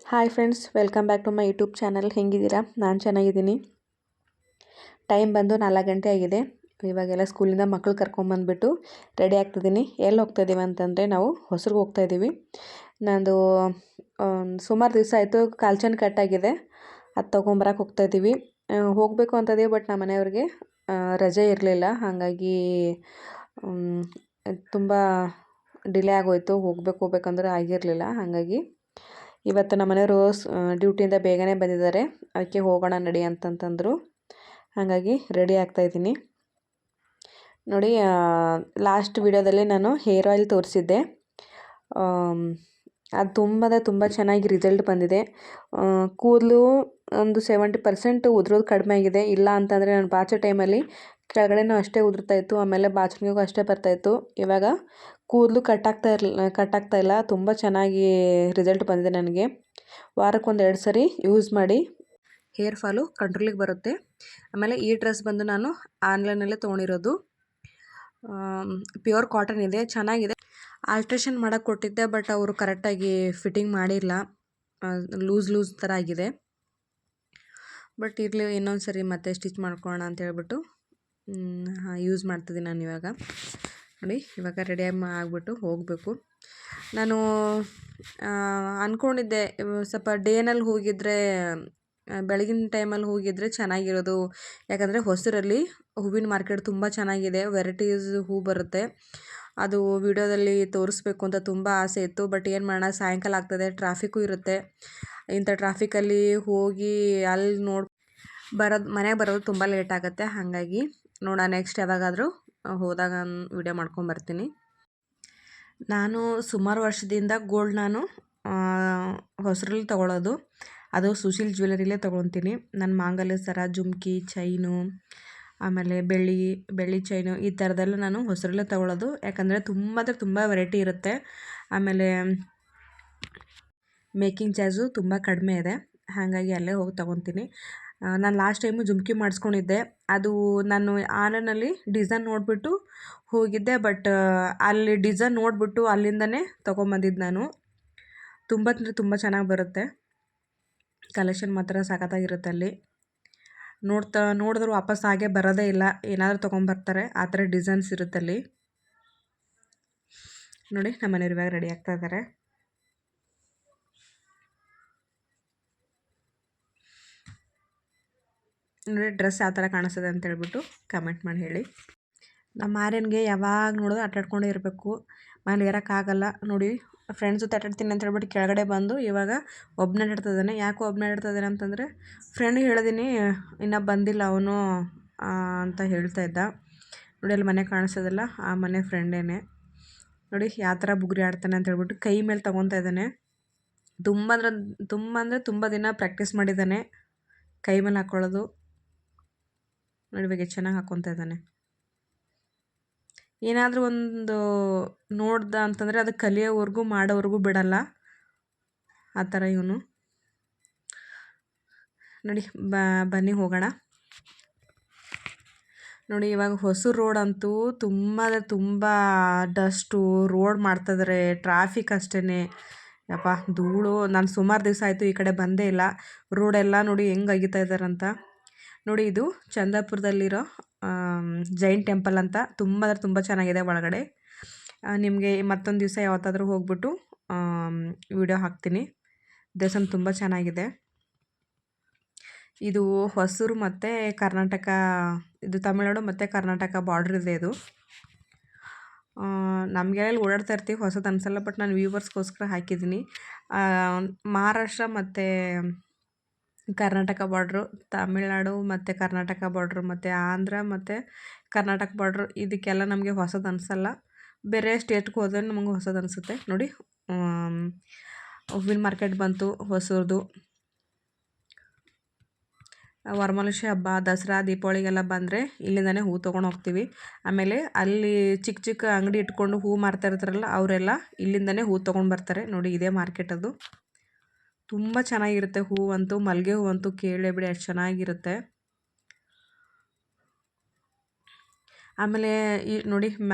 Hi friends, welcome back to my YouTube channel. ಹೆಂಗಿದ್ದೀರಾ? ನಾನು ಚೆನ್ನಾಗಿದ್ದೀನಿ. ಟೈಮ್ ಬಂದು 4 ಗಂಟೆ ಆಗಿದೆ. ಇವಾಗೆಲ್ಲ ಸ್ಕೂಲಿಂದ ಮಕ್ಕಳು ಕರ್ಕೊಂಬಂದುಬಿಟ್ಟು ರೆಡಿ ಆಗ್ತಿದ್ದೀನಿ. ಎಲ್ಲಿ ಹೋಗ್ತಾಯಿದ್ದೀವಿ ಅಂತಂದರೆ ನಾವು ಹೊಸೂರಿಗೆ ಹೋಗ್ತಾಯಿದ್ದೀವಿ. ನಂದು ಸುಮಾರು ದಿವಸ ಆಯಿತು ಕಾಲ್ಚೆನ್ ಕಟ್ಟಾಗಿದೆ. ಅದು ತೊಗೊಂಬರಕ್ಕೆ ಹೋಗ್ತಾಯಿದ್ದೀವಿ. ಹೋಗಬೇಕು ಅಂತದೀವಿ, ಬಟ್ ನಮ್ಮ ಮನೆಯವ್ರಿಗೆ ರಜೆ ಇರಲಿಲ್ಲ. ಹಾಗಾಗಿ ತುಂಬ ಡಿಲೇ ಆಗೋಯಿತು. ಹೋಗ್ಬೇಕಂದ್ರೆ ಆಗಿರಲಿಲ್ಲ. ಹಾಗಾಗಿ ಇವತ್ತು ನಮ್ಮ ಮನೆಯವರು ಡ್ಯೂಟಿಯಿಂದ ಬೇಗನೆ ಬಂದಿದ್ದಾರೆ. ಅದಕ್ಕೆ ಹೋಗೋಣ ನಡಿ ಅಂತಂತಂದರು. ಹಾಗಾಗಿ ರೆಡಿ ಆಗ್ತಾಯಿದ್ದೀನಿ. ನೋಡಿ, ಲಾಸ್ಟ್ ವಿಡಿಯೋದಲ್ಲಿ ನಾನು ಹೇರ್ ಆಯಿಲ್ ತೋರಿಸಿದ್ದೆ. ಅದು ತುಂಬ ಚೆನ್ನಾಗಿ ರಿಸಲ್ಟ್ ಬಂದಿದೆ. ಕೂದಲು ಒಂದು 70% ಉದುರೋದು ಕಡಿಮೆ ಆಗಿದೆ. ಇಲ್ಲ ಅಂತಂದರೆ ನಾನು ಬಾಚೋ ಟೈಮಲ್ಲಿ ಕೆಳಗಡೆನೂ ಅಷ್ಟೇ ಉದುರ್ತಾಯಿತ್ತು, ಆಮೇಲೆ ಬಾಚಣಿಗೆಗೂ ಅಷ್ಟೇ ಬರ್ತಾಯಿತ್ತು. ಇವಾಗ ಕೂದಲು ಕಟ್ಟಾಗ್ತಾ ಇಲ್ಲ. ತುಂಬ ಚೆನ್ನಾಗಿ ರಿಸಲ್ಟ್ ಬಂದಿದೆ ನನಗೆ. ವಾರಕ್ಕೊಂದು 2 ಸರಿ ಯೂಸ್ ಮಾಡಿ ಹೇರ್ ಫಾಲು ಕಂಟ್ರೋಲಿಗೆ ಬರುತ್ತೆ. ಆಮೇಲೆ ಈ ಡ್ರೆಸ್ ಬಂದು ನಾನು ಆನ್ಲೈನಲ್ಲೇ ತೊಗೊಂಡಿರೋದು. ಪ್ಯೂರ್ ಕಾಟನ್ ಇದೆ, ಚೆನ್ನಾಗಿದೆ. ಆಲ್ಟ್ರೇಷನ್ ಮಾಡೋಕ್ಕೆ ಕೊಟ್ಟಿದ್ದೆ, ಬಟ್ ಅವರು ಕರೆಕ್ಟಾಗಿ ಫಿಟ್ಟಿಂಗ್ ಮಾಡಿಲ್ಲ. ಲೂಸ್ ಥರ ಆಗಿದೆ. ಬಟ್ ಇರಲಿ, ಇನ್ನೊಂದು ಸರಿ ಮತ್ತೆ ಸ್ಟಿಚ್ ಮಾಡ್ಕೊಳ್ಳೋಣ ಅಂತ ಹೇಳ್ಬಿಟ್ಟು ಯೂಸ್ ಮಾಡ್ತಿದ್ದೀನಿ ನಾನು ಇವಾಗ. ನೋಡಿ, ಇವಾಗ ರೆಡಿ ಆಗಿಬಿಟ್ಟು ಹೋಗಬೇಕು. ನಾನು ಅಂದ್ಕೊಂಡಿದ್ದೆ ಸ್ವಲ್ಪ ಡೇನಲ್ಲಿ ಹೋಗಿದ್ದರೆ, ಬೆಳಗಿನ ಟೈಮಲ್ಲಿ ಹೋಗಿದ್ದರೆ ಚೆನ್ನಾಗಿರೋದು. ಯಾಕಂದರೆ ಹೊಸೂರಲ್ಲಿ ಹೂವಿನ ಮಾರ್ಕೆಟ್ ತುಂಬ ಚೆನ್ನಾಗಿದೆ. ವೆರೈಟೀಸ್ ಹೂ ಬರುತ್ತೆ. ಅದು ವಿಡಿಯೋದಲ್ಲಿ ತೋರಿಸ್ಬೇಕು ಅಂತ ತುಂಬ ಆಸೆ ಇತ್ತು. ಬಟ್ ಏನು ಮಾಡೋಣ, ಸಾಯಂಕಾಲ ಆಗ್ತದೆ, ಟ್ರಾಫಿಕ್ಕು ಇರುತ್ತೆ. ಇಂಥ ಟ್ರಾಫಿಕಲ್ಲಿ ಹೋಗಿ ಅಲ್ಲಿ ಮನೆಗೆ ಬರೋದು ತುಂಬ ಲೇಟ್ ಆಗುತ್ತೆ. ಹಾಗಾಗಿ ನೋಡೋಣ, ನೆಕ್ಸ್ಟ್ ಯಾವಾಗಾದರೂ ಹೋದಾಗ ವಿಡಿಯೋ ಮಾಡ್ಕೊಂಬರ್ತೀನಿ. ನಾನು ಸುಮಾರು ವರ್ಷದಿಂದ ಗೋಲ್ಡ್ ನಾನು ಹೊಸೂರಲ್ಲಿ ತೊಗೊಳ್ಳೋದು. ಅದು ಸುಶೀಲ್ ಜ್ಯುವೆಲರಿಲೇ ತೊಗೊಳ್ತೀನಿ. ನನ್ನ ಮಾಂಗಲ್ಯ ಸರ, ಜುಮ್ಕಿ, ಚೈನು, ಆಮೇಲೆ ಬೆಳ್ಳಿ ಚೈನು, ಈ ಥರದ್ದೆಲ್ಲ ನಾನು ಹೊಸೂರಲ್ಲೇ ತೊಗೊಳ್ಳೋದು. ಯಾಕಂದರೆ ತುಂಬ ವೆರೈಟಿ ಇರುತ್ತೆ. ಆಮೇಲೆ ಮೇಕಿಂಗ್ ಚಾರ್ಜು ತುಂಬ ಕಡಿಮೆ ಇದೆ. ಹಾಗಾಗಿ ಅಲ್ಲೇ ಹೋಗಿ ತೊಗೊತೀನಿ. ನಾನು ಲಾಸ್ಟ್ ಟೈಮು ಜುಮ್ಕಿ ಮಾಡಿಸ್ಕೊಂಡಿದ್ದೆ. ಅದು ನಾನು ಆನ್ಲೈನಲ್ಲಿ ಡಿಸೈನ್ ನೋಡಿಬಿಟ್ಟು ಹೋಗಿದ್ದೆ. ಬಟ್ ಅಲ್ಲಿ ಡಿಸೈನ್ ನೋಡಿಬಿಟ್ಟು ಅಲ್ಲಿಂದನೇ ತೊಗೊಂಬಂದಿದ್ದು ನಾನು. ತುಂಬ ಚೆನ್ನಾಗಿ ಬರುತ್ತೆ. ಕಲೆಕ್ಷನ್ ಮಾತ್ರ ಸಖತ್ತಾಗಿರುತ್ತೆ. ಅಲ್ಲಿ ನೋಡಿದ್ರು ವಾಪಸ್ ಹಾಗೆ ಬರೋದೇ ಇಲ್ಲ. ಏನಾದರೂ ತೊಗೊಂಬರ್ತಾರೆ, ಆ ಥರ ಡಿಸೈನ್ಸ್ ಇರುತ್ತೆ ಅಲ್ಲಿ. ನೋಡಿ, ನಮ್ಮ ಮನೆಯವ್ರು ಇವಾಗ ರೆಡಿ ಆಗ್ತಾ ಇದ್ದಾರೆ. ನೋಡಿ, ಡ್ರೆಸ್ ಯಾವ ಥರ ಕಾಣಿಸ್ತದೆ ಅಂತ ಹೇಳ್ಬಿಟ್ಟು ಕಮೆಂಟ್ ಮಾಡಿ ಹೇಳಿ. ನಮ್ಮ ಆರ್ಯನ್ಗೆ ಯಾವಾಗ ನೋಡೋದು ಆಟಾಡ್ಕೊಂಡೇ ಇರಬೇಕು. ಮನೇಲಿ ಇರೋಕ್ಕಾಗಲ್ಲ. ನೋಡಿ, ಫ್ರೆಂಡ್ಸ್ ಜೊತೆ ಆಟಾಡ್ತೀನಿ ಅಂತ ಹೇಳ್ಬಿಟ್ಟು ಕೆಳಗಡೆ ಬಂದು ಇವಾಗ ಒಬ್ಬನೇ ಆಟಾಡ್ತಿದ್ದಾನೆ. ಯಾಕೋ ಒಬ್ಬನೇ ಆಟಾಡ್ತಿದ್ದಾನೆ ಅಂತಂದರೆ, ಫ್ರೆಂಡ್ಗೆ ಹೇಳಿದ್ದೀನಿ, ಇನ್ನೂ ಬಂದಿಲ್ಲ ಅವನು ಅಂತ ಹೇಳ್ತಾ ಇದ್ದ. ನೋಡಿ, ಅಲ್ಲಿ ಮನೆ ಕಾಣಿಸ್ತದಲ್ಲ, ಆ ಮನೆ ಫ್ರೆಂಡೇನೆ. ನೋಡಿ ಯಾವ ಥರ ಬುಗುರಿ ಆಡ್ತಾನೆ ಅಂತ ಹೇಳ್ಬಿಟ್ಟು ಕೈ ಮೇಲೆ ತೊಗೊತಾ ಇದ್ದಾನೆ. ತುಂಬ ದಿನ ಪ್ರಾಕ್ಟೀಸ್ ಮಾಡಿದ್ದಾನೆ ಕೈ ಮೇಲೆ ಹಾಕ್ಕೊಳ್ಳೋದು. ನೋಡಿ, ಇವಾಗ ಚೆನ್ನಾಗಿ ಹಾಕ್ಕೊತಾ ಇದ್ದಾನೆ. ಏನಾದರೂ ಒಂದು ನೋಡ್ದ ಅಂತಂದರೆ ಅದು ಕಲಿಯೋವರೆಗೂ ಮಾಡೋವರೆಗೂ ಬಿಡಲ್ಲ, ಆ ಥರ ಇವನು. ನೋಡಿ, ಬನ್ನಿ ಹೋಗೋಣ. ನೋಡಿ, ಇವಾಗ ಹೊಸೂರು ರೋಡ್ ಅಂತೂ ತುಂಬ ಡಸ್ಟು, ರೋಡ್ ಮಾಡ್ತಾಯಿದ್ದಾರೆ, ಟ್ರಾಫಿಕ್ ಅಷ್ಟೇ. ಯಪ್ಪ, ಧೂಳು. ನಾನು ಸುಮಾರು ದಿವಸ ಆಯಿತು ಈ ಕಡೆ ಬಂದೇ ಇಲ್ಲ. ರೋಡೆಲ್ಲ ನೋಡಿ ಹೆಂಗೆ ಅಗಿತಾ ಇದ್ದಾರಂತ. ನೋಡಿ, ಇದು ಚಂದಾಪುರದಲ್ಲಿರೋ ಜೈನ್ ಟೆಂಪಲ್ ಅಂತ. ತುಂಬ ಚೆನ್ನಾಗಿದೆ ಒಳಗಡೆ. ನಿಮಗೆ ಮತ್ತೊಂದು ದಿವಸ ಯಾವತ್ತಾದರೂ ಹೋಗ್ಬಿಟ್ಟು ವಿಡಿಯೋ ಹಾಕ್ತೀನಿ. ದೇವಸ್ಥಾನ ತುಂಬ ಚೆನ್ನಾಗಿದೆ. ಇದು ಹೊಸೂರು ಮತ್ತು ಕರ್ನಾಟಕ, ಇದು ತಮಿಳುನಾಡು ಮತ್ತು ಕರ್ನಾಟಕ ಬಾರ್ಡ್ರ್ ಇದೆ ಇದು. ನಮಗೆಲ್ಲ ಓಡಾಡ್ತಾ ಇರ್ತೀವಿ, ಹೊಸದು ಅನಿಸಲ್ಲ. ಬಟ್ ನಾನು ವ್ಯೂವರ್ಸ್ಗೋಸ್ಕರ ಹಾಕಿದ್ದೀನಿ. ಮಹಾರಾಷ್ಟ್ರ ಮತ್ತು ಕರ್ನಾಟಕ ಬಾರ್ಡ್ರು, ತಮಿಳ್ನಾಡು ಮತ್ತು ಕರ್ನಾಟಕ ಬಾರ್ಡ್ರು, ಮತ್ತು ಆಂಧ್ರ ಮತ್ತು ಕರ್ನಾಟಕ ಬಾರ್ಡ್ರು, ಇದಕ್ಕೆಲ್ಲ ನಮಗೆ ಹೊಸದು ಅನಿಸಲ್ಲ. ಬೇರೆ ಸ್ಟೇಟ್ಗೆ ಹೋದರೆ ನಮಗೆ ಹೊಸದು ಅನಿಸುತ್ತೆ. ನೋಡಿ, ಹೂವಿನ ಮಾರ್ಕೆಟ್ ಬಂತು ಹೊಸೂರ್ದು. ವರಮಹಾಲಕ್ಷ್ಮಿ ಹಬ್ಬ, ದಸರಾ, ದೀಪಾವಳಿಗೆಲ್ಲ ಬಂದರೆ ಇಲ್ಲಿಂದನೇ ಹೂ ತೊಗೊಂಡು ಹೋಗ್ತೀವಿ. ಆಮೇಲೆ ಅಲ್ಲಿ ಚಿಕ್ಕ ಅಂಗಡಿ ಇಟ್ಕೊಂಡು ಹೂ ಮಾರ್ತಾ ಇರ್ತಾರಲ್ಲ, ಅವರೆಲ್ಲ ಇಲ್ಲಿಂದನೇ ಹೂ ತೊಗೊಂಡು ಬರ್ತಾರೆ. ನೋಡಿ, ಇದೇ ಮಾರ್ಕೆಟ್ ಅದು. ತುಂಬ ಚೆನ್ನಾಗಿರುತ್ತೆ ಹೂವಂತೂ. ಮಲ್ಲಿಗೆ ಹೂವಂತೂ ಕೇಳೇ ಬಿಡಿ, ಅಷ್ಟು ಚೆನ್ನಾಗಿರುತ್ತೆ. ಆಮೇಲೆ ನೋಡಿ,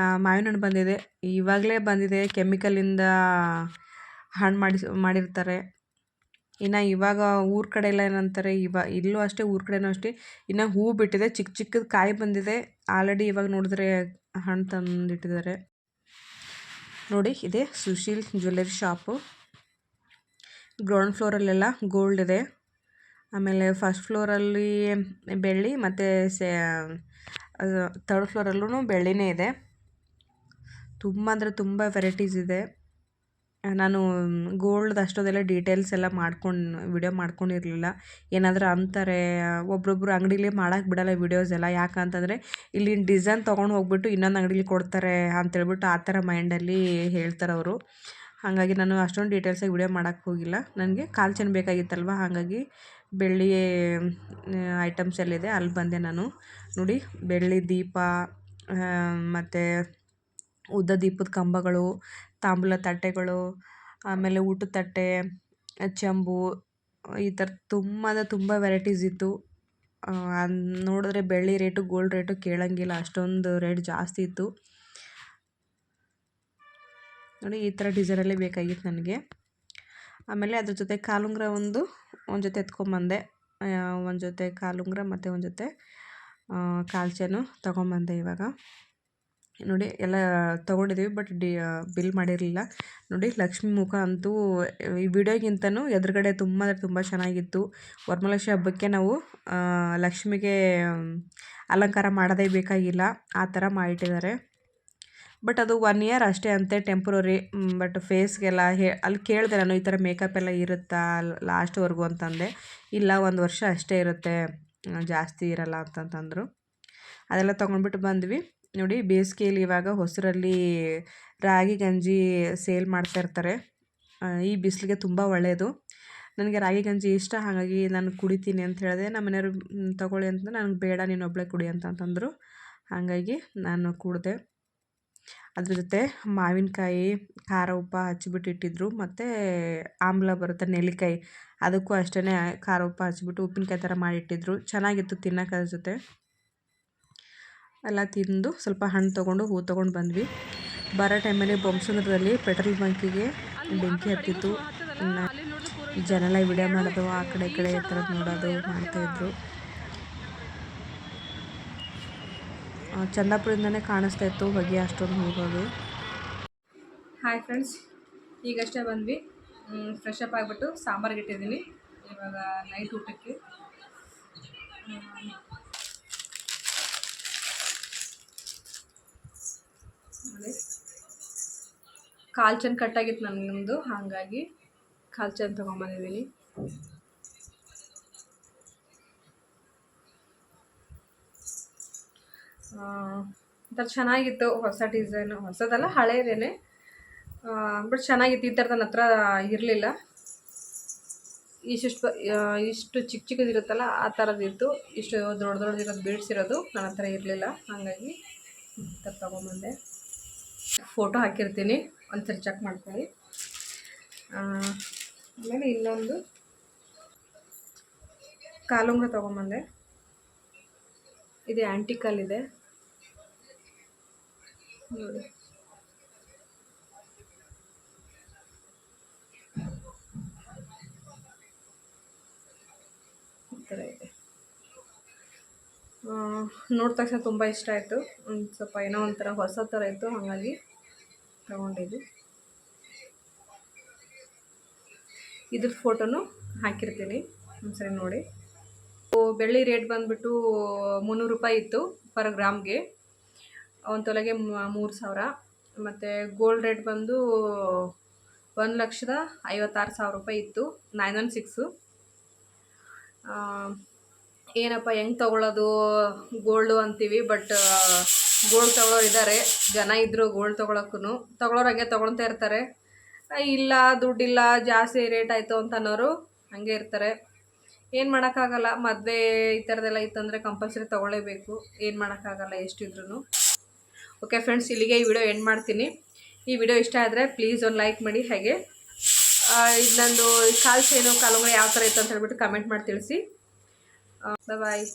ಮಾವಿನ ಹಣ್ಣು ಬಂದಿದೆ. ಇವಾಗಲೇ ಬಂದಿದೆ, ಕೆಮಿಕಲಿಂದ ಹಣ್ಣು ಮಾಡಿರ್ತಾರೆ. ಇನ್ನು ಇವಾಗ ಊರ ಕಡೆ ಎಲ್ಲ ಏನಂತಾರೆ, ಇಲ್ಲೂ ಅಷ್ಟೇ, ಊರ ಕಡೆನೂ ಅಷ್ಟೇ, ಇನ್ನು ಹೂ ಬಿಟ್ಟಿದೆ, ಚಿಕ್ಕ ಚಿಕ್ಕದು ಕಾಯಿ ಬಂದಿದೆ ಆಲ್ರೆಡಿ. ಇವಾಗ ನೋಡಿದ್ರೆ ಹಣ್ಣು ತಂದಿಟ್ಟಿದ್ದಾರೆ ನೋಡಿ. ಇದೆ ಸುಶೀಲ್ ಜ್ಯುವೆಲ್ಲರಿ ಶಾಪು. ಗ್ರೌಂಡ್ ಫ್ಲೋರಲ್ಲೆಲ್ಲ ಗೋಲ್ಡ್ ಇದೆ, ಆಮೇಲೆ ಫಸ್ಟ್ ಫ್ಲೋರಲ್ಲಿ ಬೆಳ್ಳಿ, ಮತ್ತು ಥರ್ಡ್ ಫ್ಲೋರಲ್ಲೂ ಬೆಳ್ಳಿನೇ ಇದೆ. ತುಂಬ ಅಂದರೆ ತುಂಬ ವೆರೈಟೀಸ್ ಇದೆ. ನಾನು ಗೋಲ್ಡ್ದು ಅಷ್ಟೊಂದೆಲ್ಲ ಡೀಟೇಲ್ಸ್ ಎಲ್ಲ ವಿಡಿಯೋ ಮಾಡ್ಕೊಂಡಿರಲಿಲ್ಲ. ಏನಾದರೂ ಅಂತಾರೆ, ಒಬ್ರೊಬ್ರು ಅಂಗಡಿಲಿ ಮಾಡೋಕ್ಕೆ ಬಿಡೋಲ್ಲ ವಿಡಿಯೋಸ್ ಎಲ್ಲ. ಯಾಕಂತಂದರೆ ಇಲ್ಲಿ ಡಿಸೈನ್ ತೊಗೊಂಡು ಹೋಗ್ಬಿಟ್ಟು ಇನ್ನೊಂದು ಅಂಗಡಿಲಿ ಕೊಡ್ತಾರೆ ಅಂತೇಳ್ಬಿಟ್ಟು ಆ ಥರ ಮೈಂಡಲ್ಲಿ ಹೇಳ್ತಾರೆ ಅವರು. ಹಾಗಾಗಿ ನಾನು ಅಷ್ಟೊಂದು ಡೀಟೇಲ್ಸಾಗಿ ವಿಡಿಯೋ ಮಾಡೋಕ್ಕೆ ಹೋಗಿಲ್ಲ. ನನಗೆ ಕಾಲು ಚೈನ್ ಬೇಕಾಗಿತ್ತಲ್ವ, ಹಾಗಾಗಿ ಬೆಳ್ಳಿ ಐಟಮ್ಸ್ ಎಲ್ಲಿದೆ ಅಲ್ಲಿ ಬಂದೆ ನಾನು. ನೋಡಿ, ಬೆಳ್ಳಿ ದೀಪ, ಮತ್ತು ಉದ್ದ ದೀಪದ ಕಂಬಗಳು, ತಾಂಬೂಲ ತಟ್ಟೆಗಳು, ಆಮೇಲೆ ಊಟದ ತಟ್ಟೆ, ಚೆಂಬು, ಈ ಥರ ತುಂಬ ವೆರೈಟೀಸ್ ಇತ್ತು. ನೋಡಿದ್ರೆ ಬೆಳ್ಳಿ ರೇಟು ಗೋಲ್ಡ್ ರೇಟು ಕೇಳೋಂಗಿಲ್ಲ, ಅಷ್ಟೊಂದು ರೇಟ್ ಜಾಸ್ತಿ ಇತ್ತು ನೋಡಿ. ಈ ಥರ ಡಿಸೈನಲ್ಲೇ ಬೇಕಾಗಿತ್ತು ನನಗೆ. ಆಮೇಲೆ ಅದ್ರ ಜೊತೆ ಕಾಲುಂಗುರ ಒಂದು ಜೊತೆ ಎತ್ಕೊಂಬಂದೆ. ಒಂದು ಜೊತೆ ಕಾಲುಂಗುರ ಮತ್ತು ಒಂದು ಜೊತೆ ಕಾಲು ಚೈನು ತೊಗೊಂಬಂದೆ. ಇವಾಗ ನೋಡಿ ಎಲ್ಲ ತೊಗೊಂಡಿದ್ದೀವಿ, ಬಟ್ ಬಿಲ್ ಮಾಡಿರಲಿಲ್ಲ ನೋಡಿ. ಲಕ್ಷ್ಮಿ ಮುಖ ಅಂತೂ ಈ ವಿಡಿಯೋಗಿಂತನೂ ಎದುರುಗಡೆ ತುಂಬ ಅಂದರೆ ತುಂಬ ಚೆನ್ನಾಗಿತ್ತು. ವರಮಹಾಲಕ್ಷ್ಮಿ ಹಬ್ಬಕ್ಕೆ ನಾವು ಲಕ್ಷ್ಮಿಗೆ ಅಲಂಕಾರ ಮಾಡೋದೇ ಬೇಕಾಗಿಲ್ಲ, ಆ ಥರ ಮಾಡಿಟ್ಟಿದ್ದಾರೆ. ಬಟ್ ಅದು 1 ಇಯರ್ ಅಷ್ಟೇ ಅಂತೆ, ಟೆಂಪ್ರರಿ. ಬಟ್ ಫೇಸ್ಗೆಲ್ಲ ಅಲ್ಲಿ ಕೇಳಿದೆ ನಾನು, ಈ ಥರ ಮೇಕಪ್ ಎಲ್ಲ ಇರುತ್ತಾ ಲಾಸ್ಟ್ವರೆಗೂ ಅಂತಂದೆ. ಇಲ್ಲ, 1 ವರ್ಷ ಅಷ್ಟೇ ಇರುತ್ತೆ, ಜಾಸ್ತಿ ಇರಲ್ಲ ಅಂತಂತಂದರು. ಅದೆಲ್ಲ ತೊಗೊಂಡ್ಬಿಟ್ಟು ಬಂದ್ವಿ ನೋಡಿ. ಬೇಸಿಗೆಯಲ್ಲಿ ಇವಾಗ ಹೊಸರಲ್ಲಿ ರಾಗಿ ಗಂಜಿ ಸೇಲ್ ಮಾಡ್ತಾಯಿರ್ತಾರೆ. ಈ ಬಿಸಿಲಿಗೆ ತುಂಬ ಒಳ್ಳೆಯದು. ನನಗೆ ರಾಗಿ ಗಂಜಿ ಇಷ್ಟ, ಹಾಗಾಗಿ ನಾನು ಕುಡಿತೀನಿ ಅಂತ ಹೇಳಿದೆ. ನಮ್ಮ ಮನೆಯವರು ತೊಗೊಳ್ಳಿ ಅಂತ, ನನಗೆ ಬೇಡ, ನೀನು ಒಬ್ಬಳೇ ಕುಡಿ ಅಂತಂತಂದರು. ಹಾಗಾಗಿ ನಾನು ಕುಡಿದೆ. ಅದ್ರ ಜೊತೆ ಮಾವಿನಕಾಯಿ, ಖಾರ ಉಪ್ಪು ಹಚ್ಚಿಬಿಟ್ಟು ಇಟ್ಟಿದ್ರು, ಮತ್ತು ಆಮ್ಲ ಬರುತ್ತೆ ನೆಲ್ಲಿಕಾಯಿ, ಅದಕ್ಕೂ ಅಷ್ಟೇ ಖಾರ ಉಪ್ಪು ಹಚ್ಚಿಬಿಟ್ಟು ಉಪ್ಪಿನಕಾಯಿ ಥರ ಮಾಡಿಟ್ಟಿದ್ರು. ಚೆನ್ನಾಗಿತ್ತು ತಿನ್ನೋಕೆ. ಅದ್ರ ಜೊತೆ ಎಲ್ಲ ತಿಂದು ಸ್ವಲ್ಪ ಹಣ್ಣು ತೊಗೊಂಡು ಹೂ ತೊಗೊಂಡು ಬಂದ್ವಿ. ಬರೋ ಟೈಮಲ್ಲಿ ಬೊಮ್ಮಸಂದ್ರದಲ್ಲಿ ಪೆಟ್ರೋಲ್ ಬಂಕಿಗೆ ಬೆಂಕಿ ಹತ್ತಿತ್ತು. ಇನ್ನು ಜನೆಲ್ಲ ವಿಡಿಯೋ ಮಾಡೋದು, ಆ ಕಡೆ ಈ ಕಡೆ ಥರದ್ದು ನೋಡೋದು ಮಾಡ್ತಾಯಿದ್ರು. ಚಂದಾಪುರದಿಂದನೇ ಕಾಣಿಸ್ತಾ ಇತ್ತು ಹೊಗೆ ಅಷ್ಟೊಂದು ಹೋಗೋದು. ಹಾಯ್ ಫ್ರೆಂಡ್ಸ್, ಈಗಷ್ಟೇ ಬಂದ್ವಿ. ಫ್ರೆಶ್ ಅಪ್ ಆಗಿಬಿಟ್ಟು ಸಾಂಬಾರಿಗೆ ಇಟ್ಟಿದ್ದೀನಿ. ಇವಾಗ ನೈಟ್ ಊಟಕ್ಕೆ ಅದೇ ಕಾಲು ಚೈನ್ ಕಟ್ಟಾಗಿತ್ತು ನನಗೊಂದು, ಹಾಗಾಗಿ ಕಾಲು ಚೈನ್ ತೊಗೊಂಬಂದಿದ್ದೀನಿ. ಒಂಥರ ಚೆನ್ನಾಗಿತ್ತು, ಹೊಸ ಡಿಸೈನು, ಹೊಸದಲ್ಲ ಹಳೇದೇನೆ, ಬಟ್ ಚೆನ್ನಾಗಿತ್ತು. ಈ ಥರದ ನನ್ನ ಹತ್ರ ಇರಲಿಲ್ಲ. ಇಷ್ಟು ಚಿಕ್ಕ ಚಿಕ್ಕದಿರುತ್ತಲ್ಲ ಆ ಥರದ್ದಿತ್ತು. ಇಷ್ಟು ದೊಡ್ಡದಿರೋದು ಬೀಡ್ಸ್ ಇರೋದು ನನ್ನ ಹತ್ರ ಇರಲಿಲ್ಲ, ಹಾಗಾಗಿ ಈ ಥರ ತೊಗೊಂಬಂದೆ. ಫೋಟೋ ಹಾಕಿರ್ತೀನಿ, ಒಂದ್ಸರಿ ಚೆಕ್ ಮಾಡ್ಕೊಳ್ಳಿ. ಆಮೇಲೆ ಇನ್ನೊಂದು ಕಾಲುಂಗುರ ತೊಗೊಂಬಂದೆ. ಇದು ಆ್ಯಂಟಿಕಲ್ಲಿದೆ ನೋಡಿ. ಈ ಥರ ಇದೆ. ನೋಡಿದ ತಕ್ಷಣ ತುಂಬ ಇಷ್ಟ ಆಯಿತು. ಒಂದು ಸ್ವಲ್ಪ ಏನೋ ಒಂಥರ ಹೊಸ ಥರ ಇತ್ತು, ಹಾಗಾಗಿ ತಗೊಂಡಿದ್ದು. ಇದ್ರ ಫೋಟೋನು ಹಾಕಿರ್ತೀನಿ, ಒಂದ್ಸರಿ ನೋಡಿ. ಬೆಳ್ಳಿ ರೇಟ್ ಬಂದುಬಿಟ್ಟು 300 ರೂಪಾಯಿ ಇತ್ತು ಪರ್ ಗ್ರಾಮ್ಗೆ, ಒಂದು ತೊಲೆಗೆ 3000. ಮತ್ತು ಗೋಲ್ಡ್ ರೇಟ್ ಬಂದು 1,56,000 ರೂಪಾಯಿ ಇತ್ತು, 916. ಏನಪ್ಪ ಹೆಂಗೆ ತೊಗೊಳ್ಳೋದು ಗೋಲ್ಡು ಅಂತೀವಿ, ಬಟ್ ಗೋಲ್ಡ್ ತೊಗೊಳೋರು ಇದ್ದಾರೆ, ಜನ ಇದ್ದರು ಗೋಲ್ಡ್ ತೊಗೊಳೋರು ಹಾಗೆ ತೊಗೊಳ್ತಾ ಇರ್ತಾರೆ. ಇಲ್ಲ ದುಡ್ಡಿಲ್ಲ, ಜಾಸ್ತಿ ರೇಟ್ ಆಯಿತು ಅಂತ ಅನ್ನೋರು ಹಾಗೆ ಇರ್ತಾರೆ. ಏನು ಮಾಡೋಕ್ಕಾಗಲ್ಲ, ಮದುವೆ ಈ ಥರದ್ದೆಲ್ಲ ಇತ್ತಂದರೆ ಕಂಪಲ್ಸರಿ ತೊಗೊಳ್ಳೇಬೇಕು, ಏನು ಮಾಡೋಕ್ಕಾಗಲ್ಲ ಎಷ್ಟಿದ್ರೂ. ಓಕೆ ಫ್ರೆಂಡ್ಸ್, ಇಲ್ಲಿಗೆ ಈ ವಿಡಿಯೋ ಎಂಡ್ ಮಾಡ್ತೀನಿ. ಈ ವಿಡಿಯೋ ಇಷ್ಟ ಆದರೆ ಪ್ಲೀಸ್ ಒಂದು ಲೈಕ್ ಮಾಡಿ. ಹಾಗೆ ಇದು ನಂದು ಕಾಲು ಚೈನು ಕಾಲುಂಗುರ ಯಾವ ಥರ ಇತ್ತು ಅಂತ ಹೇಳ್ಬಿಟ್ಟು ಕಮೆಂಟ್ ಮಾಡಿ ತಿಳಿಸಿ. ಬಾಯ್.